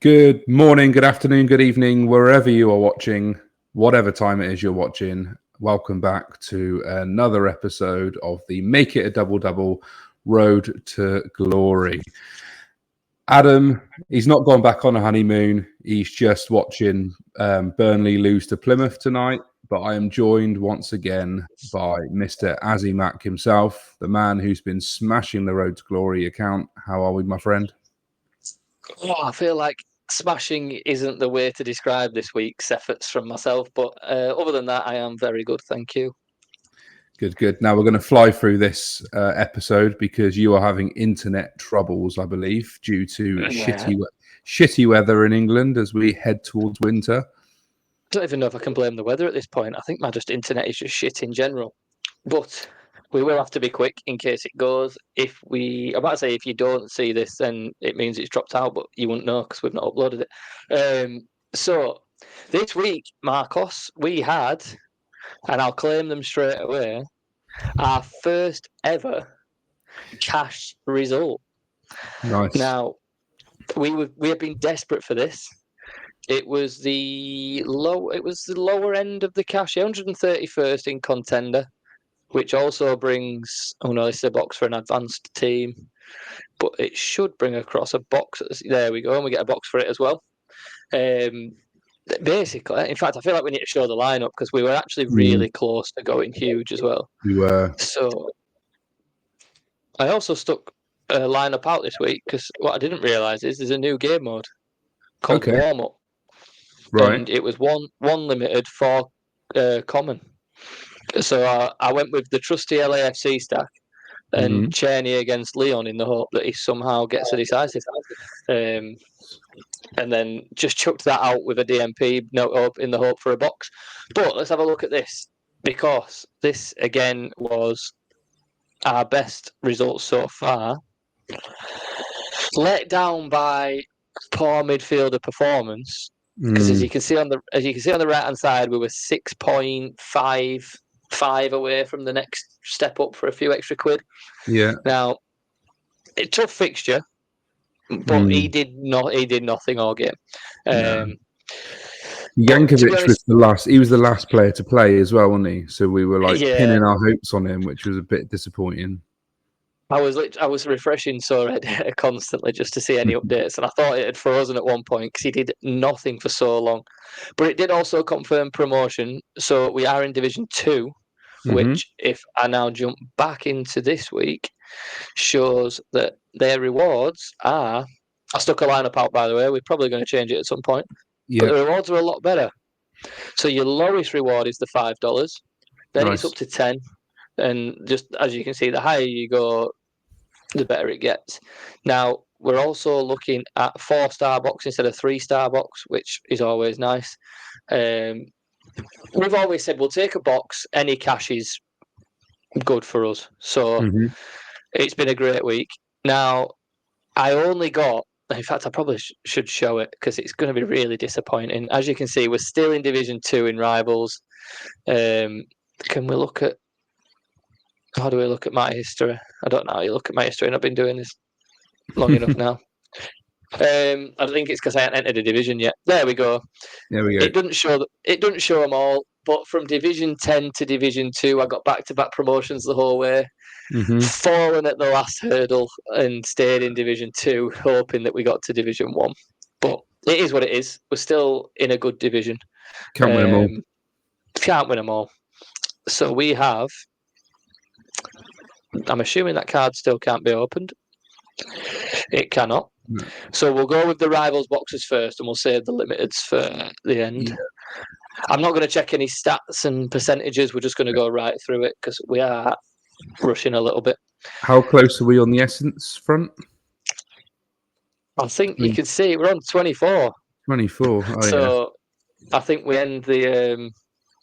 Good morning, good afternoon, good evening, wherever you are watching, whatever time it is you're watching. Welcome back to another episode of the Make It a Double-Double Road to Glory. Adam, he's not gone back on a honeymoon. He's just watching Burnley lose to Plymouth tonight. But I am joined once again by Mr. Azzy Mac himself, the man who's been smashing the Road to Glory account. How are we, my friend? Oh, I feel like smashing isn't the way to describe this week's efforts from myself, but other than that, I am very good, thank you. Good. Now we're going to fly through this episode because you are having internet troubles, I believe, due to shitty weather in England as we head towards winter. I don't even know if I can blame the weather at this point. I think my internet is just shit in general. But we will have to be quick in case it goes. If you don't see this, then it means it's dropped out, but you wouldn't know because we've not uploaded it. So this week, Marcos, we had, and I'll claim them straight away, our first ever cash result. Nice. Now, we have been desperate for this. It was the lower end of the cash, 131st in contender, which also brings. Oh no, this is a box for an advanced team, but it should bring across a box. There we go, and we get a box for it as well. Basically, in fact, I feel like we need to show the lineup because we were actually really close to going huge as well. We were. So I also stuck a lineup out this week because what I didn't realise is there's a new game mode called Warm Up. Right. And it was one limited, 4 common. So I went with the trusty LAFC stack and Cheney against Leon in the hope that he somehow gets a decisive. And then just chucked that out with a DMP note up in the hope for a box. But let's have a look at this, because this again was our best result so far. Let down by poor midfielder performance. Because as you can see on the right hand side, we were 6.55 away from the next step up for a few extra quid. Yeah. Now, a tough fixture, but he did nothing all game. Yankovic was the last. He was the last player to play as well, wasn't he? So we were pinning our hopes on him, which was a bit disappointing. I was refreshing Reddit constantly just to see any updates, and I thought it had frozen at one point because he did nothing for so long. But it did also confirm promotion, so we are in Division 2, which, if I now jump back into this week, shows that their rewards are... I stuck a lineup out, by the way. We're probably going to change it at some point. But the rewards are a lot better. So your lowest reward is the $5. Then it's up to 10. And just as you can see, the higher you go, the better it gets. Now, we're also looking at 4-star box instead of 3-star box, which is always nice. We've always said we'll take a box. Any cash is good for us. So it's been a great week. Now, I only got... In fact, I probably should show it because it's going to be really disappointing. As you can see, we're still in Division 2 in Rivals. Can we look at... How do we look at my history? I don't know how you look at my history, and I've been doing this long enough now. I think it's because I haven't entered a division yet. There we go. It doesn't show them all, but from Division 10 to Division 2, I got back-to-back promotions the whole way. Fallen at the last hurdle and stayed in Division 2, hoping that we got to Division 1. But it is what it is. We're still in a good division. Can't win them all. Can't win them all. So we have... I'm assuming that card still can't be opened. It cannot. No. So we'll go with the Rivals boxes first, and we'll save the limiteds for the end. Yeah. I'm not going to check any stats and percentages. We're just going to go right through it because we are rushing a little bit. How close are we on the Essence front? I think you can see we're on 24. 24. Oh, so I think we end the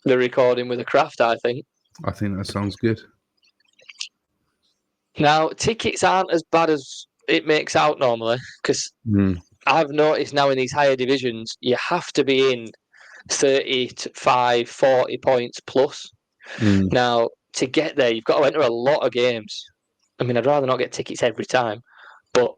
recording with a craft, I think. I think that sounds good. Now, tickets aren't as bad as it makes out normally, because I've noticed now in these higher divisions, you have to be in 35, 40 points plus. Now, to get there, you've got to enter a lot of games. I mean, I'd rather not get tickets every time, but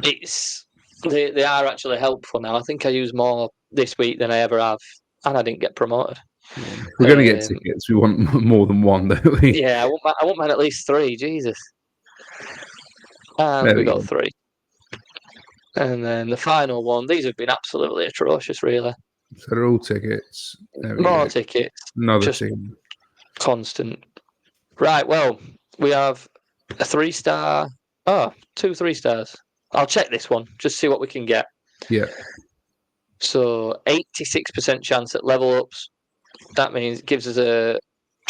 it's They are actually helpful now. I think I use more this week than I ever have, and I didn't get promoted. Yeah. If we're going to get tickets, we want more than one, don't we? Yeah, I want mine at least 3. Jesus. And we got 3. And then the final one. These have been absolutely atrocious, really. So they're all tickets. More tickets. Another just team. Constant. Right, well, we have a 3-star. Oh, 2 3-stars. I'll check this one, just see what we can get. Yeah. So 86% chance at level ups. That means it gives us a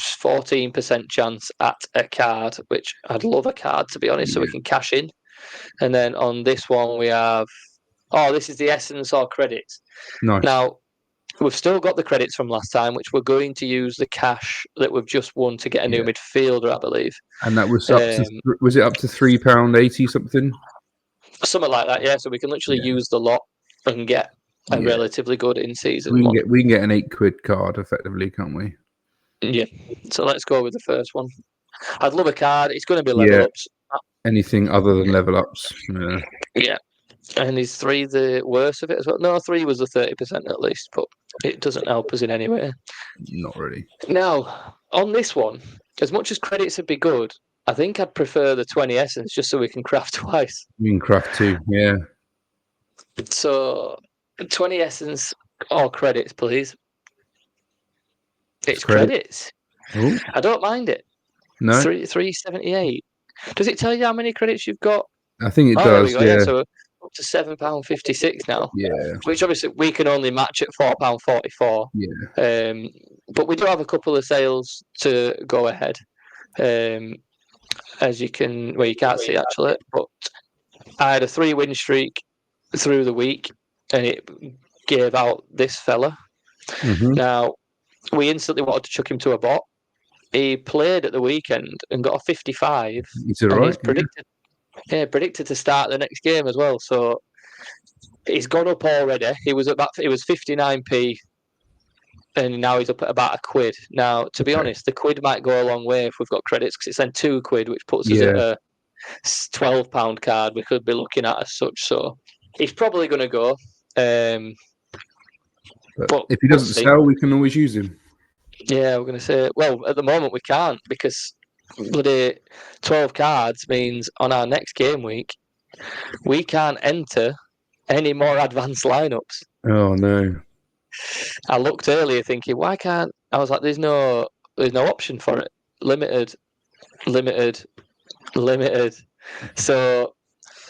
14% chance at a card, which I'd love a card, to be honest, so we can cash in. And then on this one, we have. Oh, this is the essence or credits. Nice. Now, we've still got the credits from last time, which we're going to use the cash that we've just won to get a new midfielder, I believe. And that was up was it up to £3.80 something? Something like that, yeah. So we can literally use the lot and get a relatively good in-season one. We can get an £8 card effectively, can't we? Yeah. So let's go with the first one. I'd love a card. It's going to be level ups. Anything other than level ups. Yeah. And is 3 the worst of it as well? No, 3 was the 30% at least, but it doesn't help us in any way. Not really. Now, on this one, as much as credits would be good, I think I'd prefer the 20 essence just so we can craft twice. We can craft 2, yeah. So, 20 essence or credits, please. It's credits. Ooh. I don't mind it. No. 378. Does it tell you how many credits you've got? I think it does. There we go. Yeah. So up to £7.56 now. Yeah. Which obviously we can only match at £4.44. Yeah. But we do have a couple of sales to go ahead. As you can, well, you can't see actually, but I had a 3-win streak through the week, and it gave out this fella. Mm-hmm. Now, we instantly wanted to chuck him to a bot. He played at the weekend and got a 55. He's all right. He's predicted to start the next game as well. So he's gone up already. He was 59p, and now he's up at about £1. Now, to be honest, the quid might go a long way if we've got credits, because it's then £2, which puts us at a £12 card we could be looking at as such. So he's probably going to go. But if he doesn't sell, we can always use him. Yeah, we're going to say, well, at the moment we can't, because bloody 12 cards means on our next game week, we can't enter any more advanced lineups. Oh, no. I looked earlier thinking, why can't... I was like, there's no option for it. Limited. So...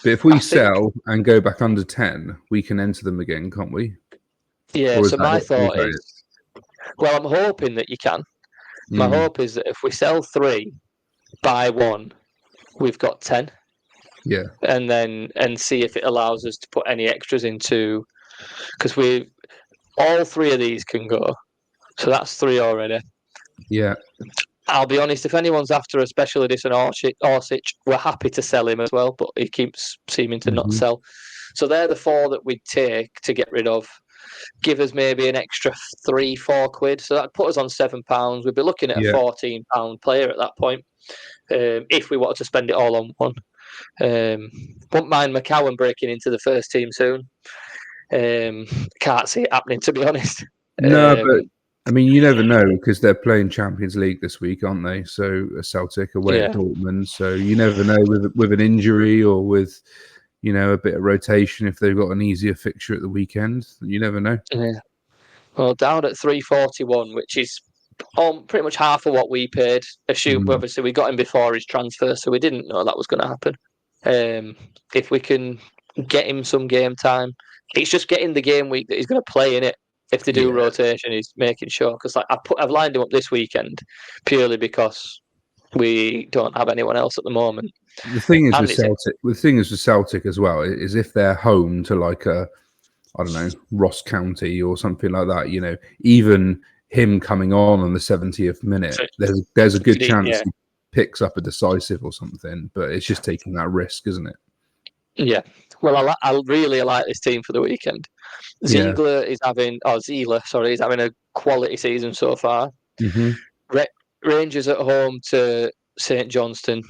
But if we sell and go back under 10, we can enter them again, can't we? Yeah, so my thought is... Well, I'm hoping that you can. My hope is that if we sell 3, buy 1, we've got 10. Yeah. And see if it allows us to put any extras into... Because all 3 of these can go. So that's 3 already. Yeah. I'll be honest, if anyone's after a special edition Orsic, we're happy to sell him as well, but he keeps seeming to not sell. So they're the 4 that we'd take to get rid of. Give us maybe an extra £3-4. So that'd put us on £7. We'd be looking at a £14 player at that point, if we wanted to spend it all on one. Wouldn't mind McCowan breaking into the first team soon. Can't see it happening, to be honest. No, but I mean, you never know, because they're playing Champions League this week, aren't they? So Celtic away at Dortmund. So you never know with an injury or with, a bit of rotation, if they've got an easier fixture at the weekend. You never know. Yeah. Well, down at 341, which is pretty much half of what we paid. Obviously, we got him before his transfer, so we didn't know that was going to happen. If we can get him some game time, it's just getting the game week that he's going to play in it. If they do rotation, he's making sure. Because I've lined him up this weekend purely because we don't have anyone else at the moment. The thing is with Celtic as well is if they're home to Ross County or something like that, even him coming on the 70th minute, there's a good chance he picks up a decisive or something. But it's just taking that risk, isn't it? Yeah. Well, I really like this team for the weekend. Ziegler is having a quality season so far. Mm-hmm. Rangers at home to St Johnstone.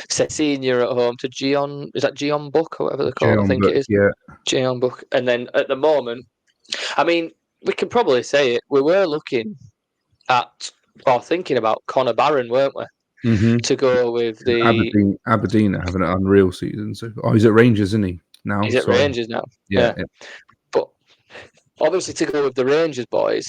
Senior at home to Gion. Is that Gion Book or whatever they're called? I Jeon think Book, it is. yeah. Gion Book. And then at the moment, I mean, we can probably say it. We were looking at or thinking about Connor Barron, weren't we? Mm-hmm. To go with the Aberdeen are having an unreal season. So, he's at Rangers, isn't he? Now he's at Rangers now. Yeah. But obviously to go with the Rangers boys,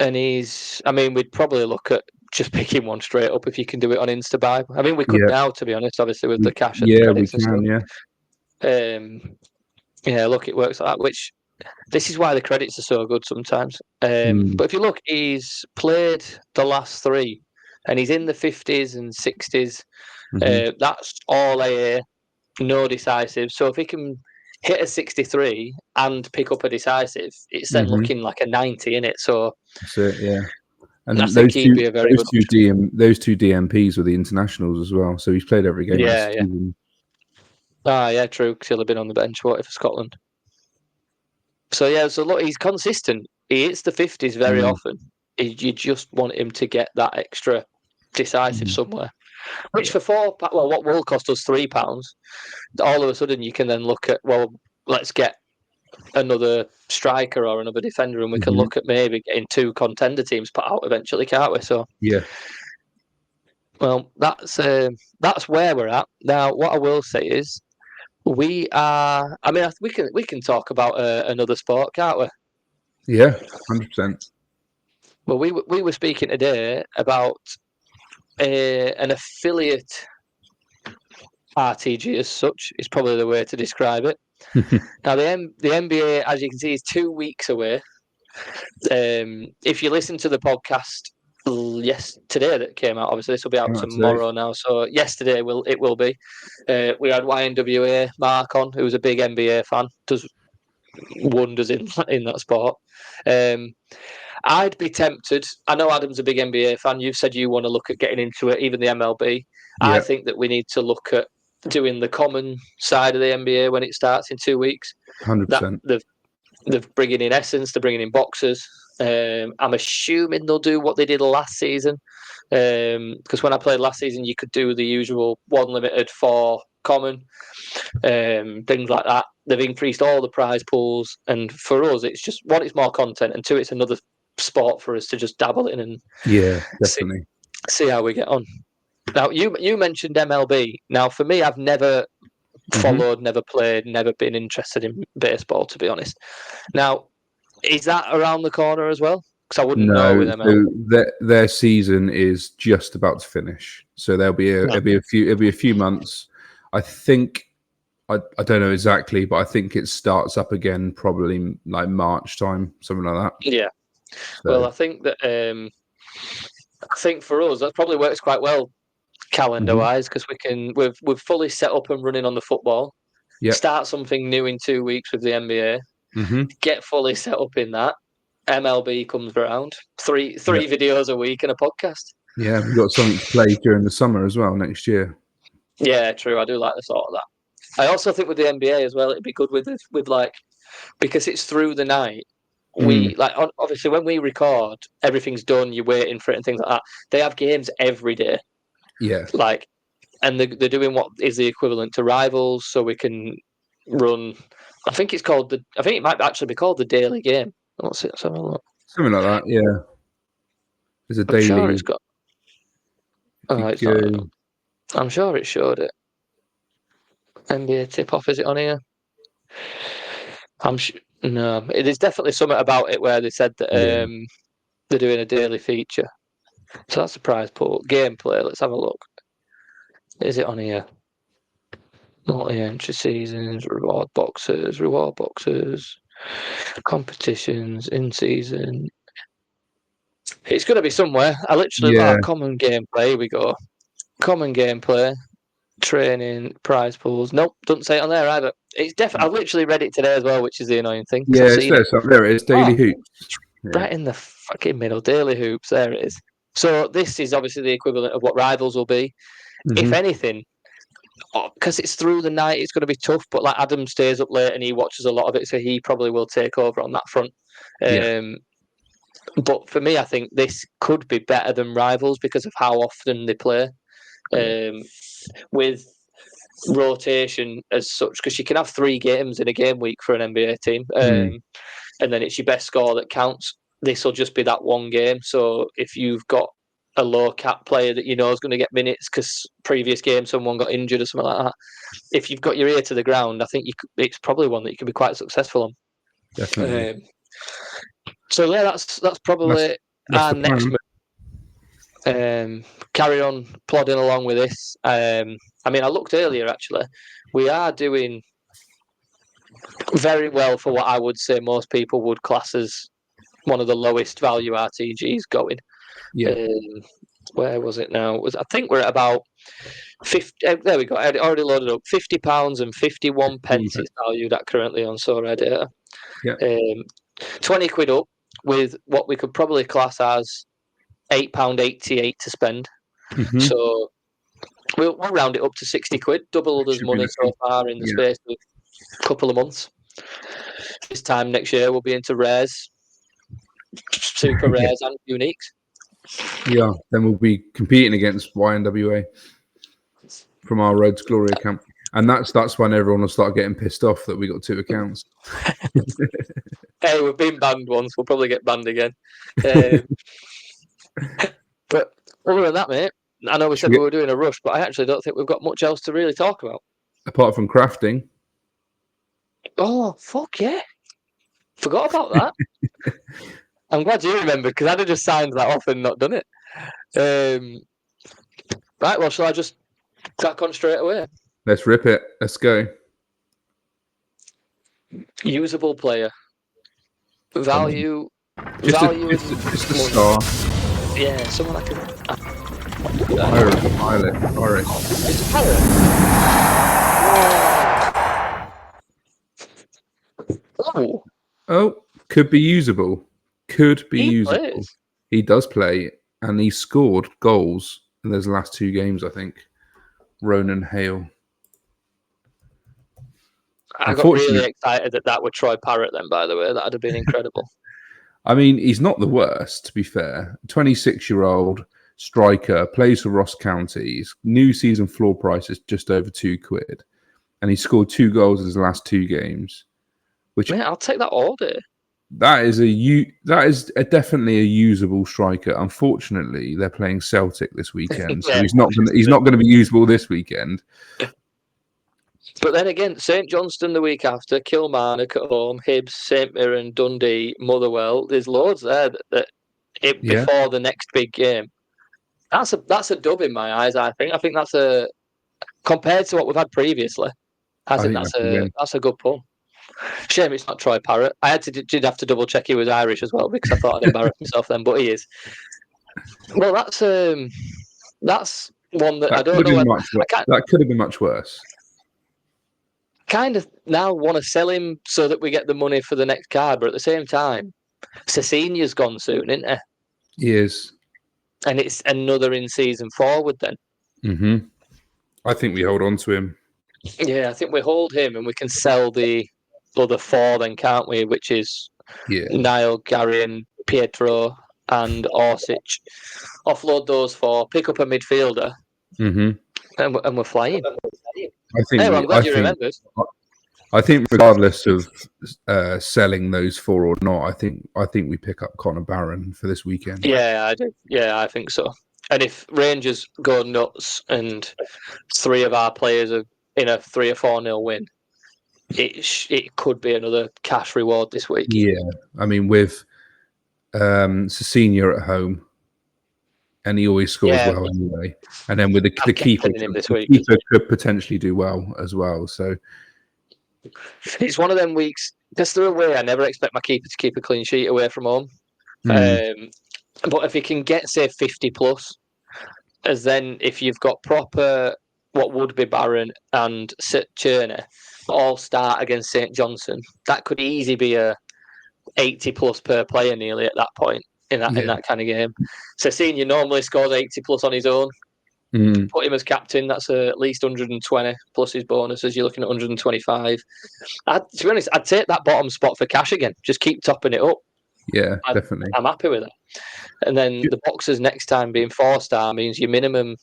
and we'd probably look at just picking one straight up if you can do it on Instabuy. I mean, we could now, to be honest, obviously with the cash and the credits and stuff. Look, it works like that. Which this is why the credits are so good sometimes. But if you look, he's played the last 3, and he's in the 50s and 60s. That's all AA, no decisive. So if he can hit a 63 and pick up a decisive, it's then looking like a 90 in it. So that's it, yeah. And I think he'd be a very good those two DMPs were the internationals as well. So he's played every game. Yeah. Yeah, true. Because he'll have been on the bench, for Scotland. So look, he's consistent. He hits the 50s very often. You just want him to get that extra decisive somewhere. Which for £4, what will cost us £3, all of a sudden you can then look at, let's get another striker or another defender, and we can look at maybe getting 2 contender teams put out eventually, can't we? So well, that's where we're at now. What I will say is, we are. I mean, we can talk about another sport, can't we? Yeah, 100%. Well, we were speaking today about an affiliate RTG as such is probably the way to describe it. Now, the NBA, as you can see, is 2 weeks away. If you listen to the podcast today that came out, obviously this will be out tomorrow now. So yesterday it will be. We had YNWA Marc on, who's a big NBA fan, does wonders in that sport. I'd be tempted. I know Adam's a big NBA fan. You've said you want to look at getting into it, even the MLB. I think that we need to look at doing the common side of the NBA when it starts in 2 weeks. 100%. They're bringing in Essence, they're bringing in boxers. I'm assuming they'll do what they did last season. Because when I played last season, you could do the usual 1 limited, 4 common, things like that. They've increased all the prize pools. And for us, it's just, 1, it's more content, and 2, it's another sport for us to just dabble in and definitely see how we get on. Now, you mentioned MLB. Now, for me, I've never followed, never played, never been interested in baseball, to be honest. Now, is that around the corner as well? Because I wouldn't know with MLB. Their season is just about to finish, so it'll be a few months. I think I don't know exactly, but I think it starts up again probably like March time, something like that. Yeah. So. Well, I think that for us that probably works quite well calendar wise, because we're fully set up and running on the football. Start something new in 2 weeks with the NBA. Get fully set up in that. MLB comes around. Three videos a week and a podcast. Yeah, we've got something to play during the summer as well next year. Yeah, true. I do like the thought of that. I also think with the NBA as well, it'd be good with like, because it's through the night. We like obviously when we record, everything's done. You're waiting for it and things like that. They have games every day. Yeah. Like, and they're doing what is the equivalent to Rivals, so we can run. I think it's called I think it might actually be called the Daily Game. Let's have a look. Something like that. Yeah. There's a daily. Sure it's got. Oh, it's not. I'm sure it showed it. NBA tip-off, is it on here? No, there's definitely something about it where they said that they're doing a daily feature. So that's the prize pool. Gameplay, let's have a look. Is it on here? Multi-entry seasons, reward boxes, competitions, in-season. It's going to be somewhere. I literally common gameplay. Here we go. Common gameplay. Training, prize pools. Nope, doesn't say it on there either. It's definitely. I literally read it today as well, which is the annoying thing. Yeah, it's there. There it is. Daily Hoops. Right in the fucking middle. Daily Hoops. There it is. So this is obviously the equivalent of what Rivals will be. If anything, because it's through the night, it's going to be tough. But like Adam stays up late and he watches a lot of it, so he probably will take over on that front. But for me, I think this could be better than Rivals because of how often they play. with rotation as such, because you can have 3 games in a game week for an NBA team, and then it's your best score that counts. This will just be that one game. So if you've got a low cap player that you know is going to get minutes because previous game someone got injured or something like that, if you've got your ear to the ground, I think it's probably one that you can be quite successful on. Definitely. So yeah, that's probably that's our the next plan. move. Carry on plodding along with this. I mean, I looked earlier actually. We are doing very well for what I would say most people would class as one of the lowest value RTGs going. Yeah. Where was it now? I think we're at about 50. There we go. I had it already loaded up. £50 and 51 pence is valued at currently on Sorare. Yeah. 20 quid up with what we could probably class as £8.88 to spend. So we'll round it up to 60 quid, double others' money so far in the space of a couple of months. This time next year, we'll be into rares, super rares and uniques. Yeah, then we'll be competing against YNWA from our Road to Glory account. And that's when everyone will start getting pissed off that we got 2 accounts. Hey, we've been banned once. We'll probably get banned again. But other than that, mate, I know we said we were doing a rush, but I actually don't think we've got much else to really talk about. Apart from crafting. Oh, fuck yeah. Forgot about that. I'm glad you remembered, because I'd have just signed that off and not done it. Right, well, shall I just crack on straight away? Let's rip it. Let's go. Usable player. Value. Just a star. Yeah, someone I can. Pilot. It's a pirate. Oh, could be usable. Could be usable. Plays. He does play, and he scored goals in those last 2 games, I think. Ronan Hale. I got really excited that were Troy Parrott then, by the way. That would have been incredible. I mean, he's not the worst, to be fair. 26-year-old striker, plays for Ross County. His new season floor price is just over 2 quid. And he scored 2 goals in his last 2 games. Man, I'll take that all day. That is definitely a usable striker. Unfortunately, they're playing Celtic this weekend, so he's not going to be usable this weekend. But then again, St Johnstone the week after, Kilmarnock at home, Hibs, St Mirren, Dundee, Motherwell. There's loads there before the next big game. That's a dub in my eyes. I think that's a, compared to what we've had previously. That's a good pull. Shame it's not Troy Parrott. I did have to double check he was Irish as well, because I thought I'd embarrass myself then, but he is. Well, that's one that I don't know. That could have been much worse. Kind of now want to sell him so that we get the money for the next card, but at the same time, Cecinia's gone soon, isn't he? He is. And it's another in-season forward then. I think we hold on to him. Yeah, I think we hold him and we can sell the other 4 then, can't we? Which is Niall, Gary and Pietro and Orsic. Offload those 4, pick up a midfielder, and we're flying. I'm glad you remembered. I think regardless of selling those 4 or not, I think we pick up Connor Barron for this weekend. Yeah, I do. Yeah, I think so. And if Rangers go nuts and 3 of our players are in a 3 or 4-0 win, it could be another cash reward this week. Yeah, I mean with Cecilia at home, and he always scores well anyway. And then with the keeper, the keeper could potentially do well as well. So it's one of them weeks. Because they're away, I never expect my keeper to keep a clean sheet away from home. But if he can get, say, 50 plus, as then if you've got proper what would be Barron and Cherney all start against St Johnstone, that could easily be a 80 plus per player nearly at that point. In that kind of game. So Senior normally scores 80 plus on his own. Put him as captain, that's at least 120 plus his bonuses. You're looking at 125. To be honest, I'd take that bottom spot for cash again. Just keep topping it up. Yeah, definitely. I'm happy with that. And then the boxers next time being 4-star means your minimum,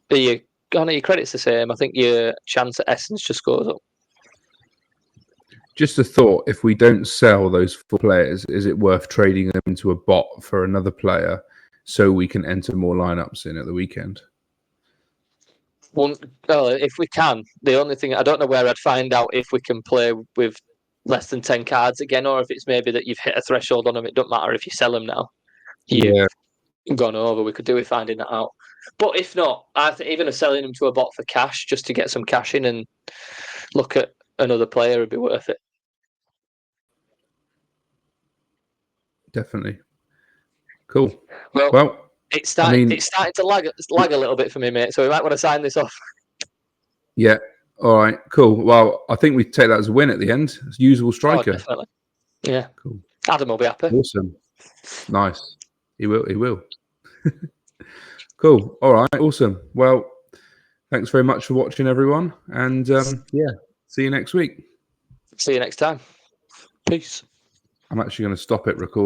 your your credit's the same. I think your chance at essence just goes up. Just a thought: if we don't sell those 4 players, is it worth trading them into a bot for another player so we can enter more lineups in at the weekend? Well, if we can, the only thing I don't know where I'd find out if we can play with less than 10 cards again, or if it's maybe that you've hit a threshold on them. It doesn't matter if you sell them now. You've gone over. We could do with finding that out. But if not, I think even selling them to a bot for cash just to get some cash in and look at another player would be worth it. Definitely. Cool. Well, it's starting to lag a little bit for me, mate. So we might want to sign this off. Yeah. All right. Cool. Well, I think we take that as a win at the end. It's usual striker. Oh, definitely. Yeah. Cool. Adam will be happy. Awesome. Nice. He will. He will. Cool. All right. Awesome. Well, thanks very much for watching, everyone. And see you next week. See you next time. Peace. I'm actually going to stop it recording.